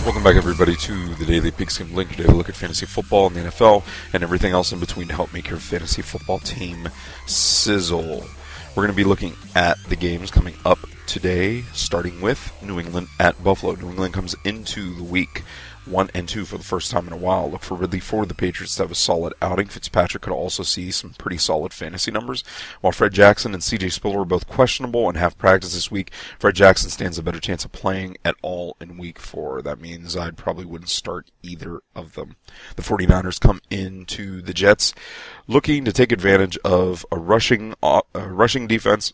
Welcome back, everybody, to the Daily Pigskin Link. Today we look at fantasy football and the NFL and everything else in between to help make your fantasy football team sizzle. We're going to be looking at the games coming up today, starting with New England at Buffalo. New England comes into the week 1-2 for the first time in a while. Look for Ridley for the Patriots to have a solid outing. Fitzpatrick could also see some pretty solid fantasy numbers. While Fred Jackson and C.J. Spiller are both questionable and have practice this week, Fred Jackson stands a better chance of playing at all in week 4. That means I probably wouldn't start either of them. The 49ers come into the Jets looking to take advantage of a rushing defense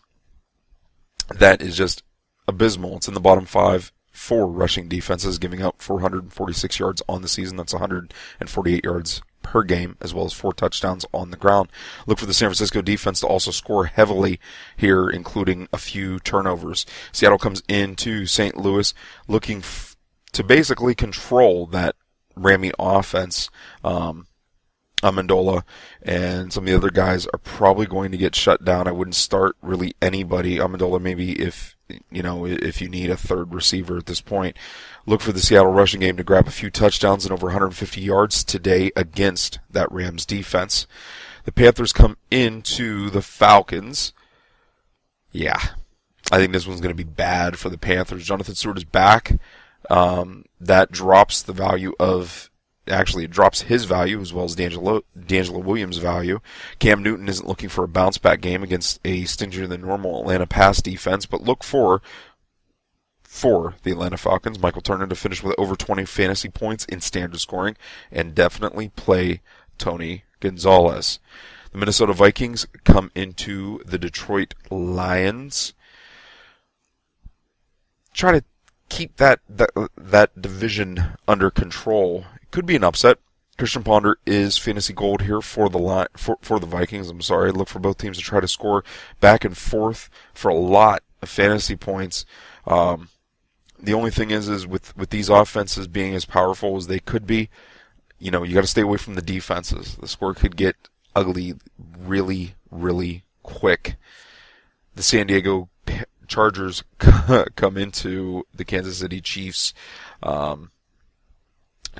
that is just abysmal. It's in the bottom 5 for rushing defenses, giving up 446 yards on the season. That's 148 yards per game, as well as 4 touchdowns on the ground. Look for the San Francisco defense to also score heavily here, including a few turnovers. Seattle comes into St. Louis looking to basically control that Rami offense. Amendola and some of the other guys are probably going to get shut down. I wouldn't start really anybody. Amendola maybe if you need a third receiver at this point. Look for the Seattle rushing game to grab a few touchdowns and over 150 yards today against that Rams defense. The Panthers come into the Falcons. Yeah, I think this one's going to be bad for the Panthers. Jonathan Stewart is back. That drops the value of... Actually, it drops his value as well as D'Angelo Williams' value. Cam Newton isn't looking for a bounce-back game against a stingier-than-normal Atlanta pass defense, but look for the Atlanta Falcons, Michael Turner to finish with over 20 fantasy points in standard scoring, and definitely play Tony Gonzalez. The Minnesota Vikings come into the Detroit Lions. Try to keep that division under control. Could be an upset. Christian Ponder is fantasy gold here for the Vikings. Look for both teams to try to score back and forth for a lot of fantasy points. The only thing is with these offenses being as powerful as they could be, you got to stay away from the defenses. The score could get ugly really, really quick. The San Diego Chargers come into the Kansas City Chiefs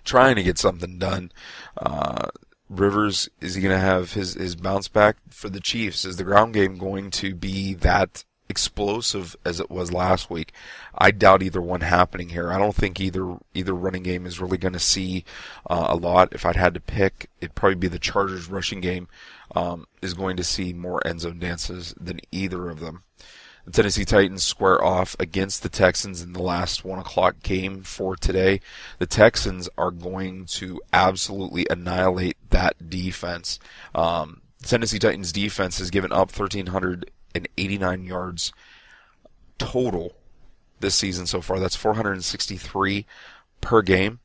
trying to get something done. Rivers, is he going to have his bounce back for the Chiefs? Is the ground game going to be that explosive as it was last week? I doubt either one happening here. I don't think either running game is really going to see a lot. If I'd had to pick, it'd probably be the Chargers rushing game is going to see more end zone dances than either of them. The Tennessee Titans square off against the Texans in the last 1 o'clock game for today. The Texans are going to absolutely annihilate that defense. The Tennessee Titans defense has given up 1,389 yards total this season so far. That's 463 per game.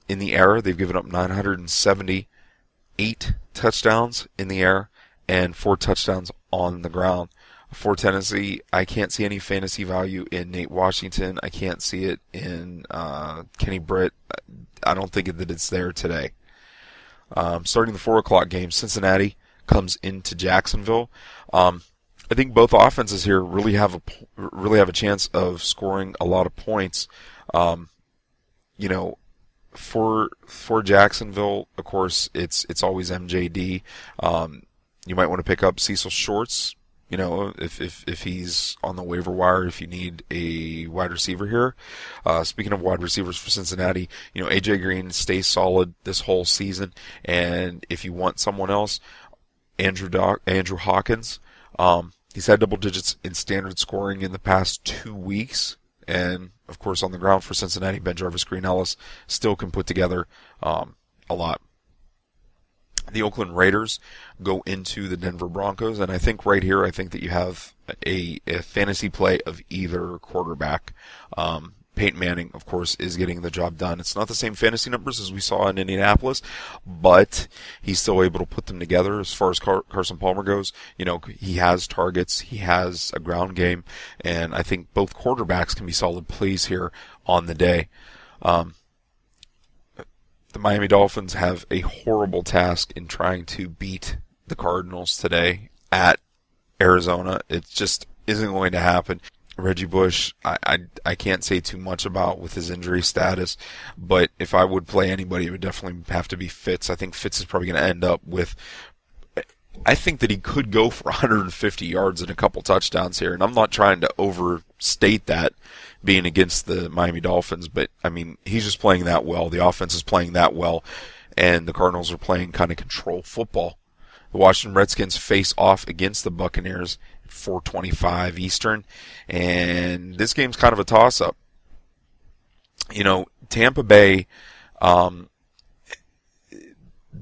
In the air, they've given up 978 touchdowns in the air and 4 touchdowns on the ground. For Tennessee, I can't see any fantasy value in Nate Washington. I can't see it in Kenny Britt. I don't think that it's there today. Starting the 4 o'clock game, Cincinnati comes into Jacksonville. I think both offenses here really have a chance of scoring a lot of points. For Jacksonville, of course, it's always MJD. You might want to pick up Cecil Shorts. If he's on the waiver wire, if you need a wide receiver here. Speaking of wide receivers for Cincinnati, AJ Green stays solid this whole season, and if you want someone else, Andrew Hawkins, he's had double digits in standard scoring in the past 2 weeks, and of course on the ground for Cincinnati, Ben Jarvis, Green Ellis still can put together a lot. The Oakland Raiders go into the Denver Broncos, and I think right here, that you have a fantasy play of either quarterback. Peyton Manning, of course, is getting the job done. It's not the same fantasy numbers as we saw in Indianapolis, but he's still able to put them together. As far as Carson Palmer goes, he has targets, he has a ground game, and I think both quarterbacks can be solid plays here on the day. The Miami Dolphins have a horrible task in trying to beat the Cardinals today at Arizona. It just isn't going to happen. Reggie Bush, I can't say too much about with his injury status, but if I would play anybody, it would definitely have to be Fitz. I think Fitz is probably going to end up with. I think that he could go for 150 yards and a couple touchdowns here, and I'm not trying to overstate that being against the Miami Dolphins, but I mean, he's just playing that well. The offense is playing that well, and the Cardinals are playing kind of control football. The Washington Redskins face off against the Buccaneers at 4:25 Eastern, and this game's kind of a toss-up. You know, Tampa Bay,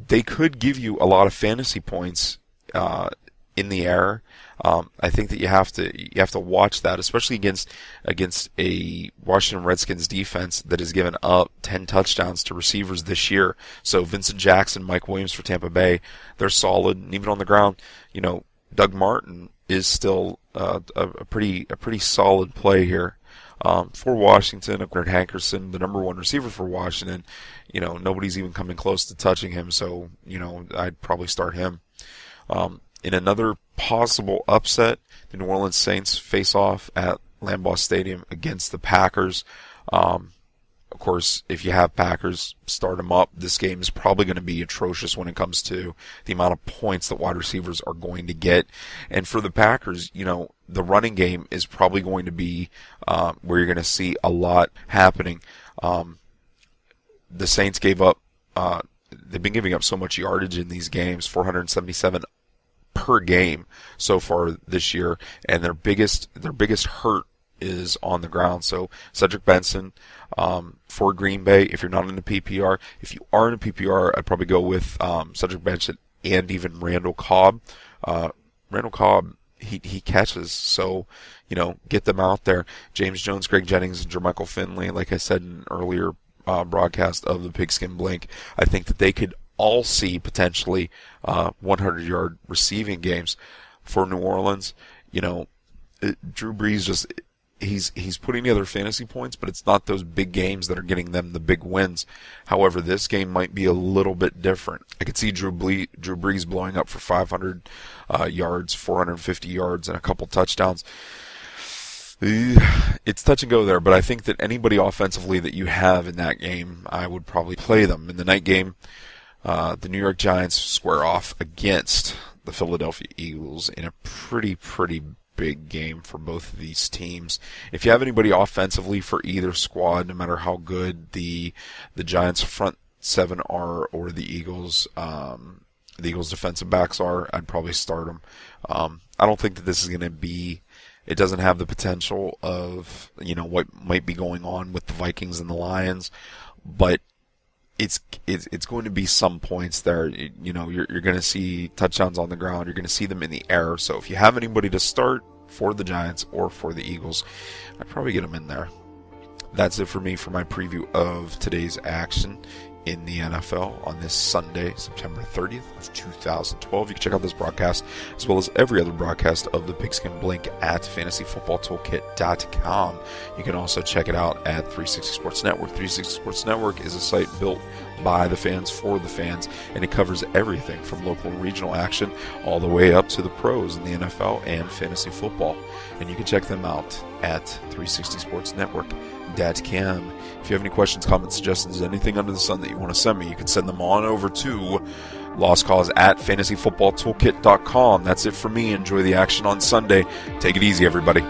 they could give you a lot of fantasy points in the air. I think that you have to watch that, especially against a Washington Redskins defense that has given up 10 touchdowns to receivers this year. So Vincent Jackson, Mike Williams for Tampa Bay, they're solid, and even on the ground, you know, Doug Martin is still a pretty solid play here. For Washington, Leonard Hankerson, the number one receiver for Washington, you know, nobody's even coming close to touching him, so, you know, I'd probably start him. In another possible upset, the New Orleans Saints face off at Lambeau Stadium against the Packers. Of course, if you have Packers, start them up. This game is probably going to be atrocious when it comes to the amount of points that wide receivers are going to get. And for the Packers, you know, the running game is probably going to be where you're going to see a lot happening. The Saints gave up, they've been giving up so much yardage in these games, 477 per game so far this year, and their biggest hurt is on the ground. So Cedric Benson for Green Bay, if you're not in a PPR. If you are in a PPR, I'd probably go with Cedric Benson and even Randall Cobb. Randall Cobb, he catches, so, you know, get them out there. James Jones, Greg Jennings, and Jermichael Finley, like I said in an earlier broadcast of the Pigskin Blink, I think that they could all see potentially 100-yard receiving games for New Orleans. You know, Drew Brees just he's putting together fantasy points, but it's not those big games that are getting them the big wins. However, this game might be a little bit different. I could see Drew Brees blowing up for 500 yards, 450 yards, and a couple touchdowns. It's touch and go there, but I think that anybody offensively that you have in that game, I would probably play them. In the night game, the New York Giants square off against the Philadelphia Eagles in a pretty big game for both of these teams. If you have anybody offensively for either squad, no matter how good the Giants front seven are or the Eagles defensive backs are, I'd probably start them. I don't think that this is going to be. It doesn't have the potential of, you know, what might be going on with the Vikings and the Lions, but it's going to be some points there. You know, you're going to see touchdowns on the ground. You're going to see them in the air. So if you have anybody to start for the Giants or for the Eagles, I'd probably get them in there. That's it for me for my preview of today's action in the NFL on this Sunday, September 30th of 2012. You can check out this broadcast as well as every other broadcast of the Pigskin Blink at fantasyfootballtoolkit.com. You can also check it out at 360 Sports Network. 360 Sports Network is a site built by the fans for the fans, and it covers everything from local and regional action all the way up to the pros in the NFL and fantasy football. And you can check them out at 360sportsnetwork.com. If you have any questions, comments, suggestions, anything under the sun that you want to send me, you can send them on over to lostcause@fantasyfootballtoolkit.com. That's it for me. Enjoy the action on Sunday. Take it easy, everybody.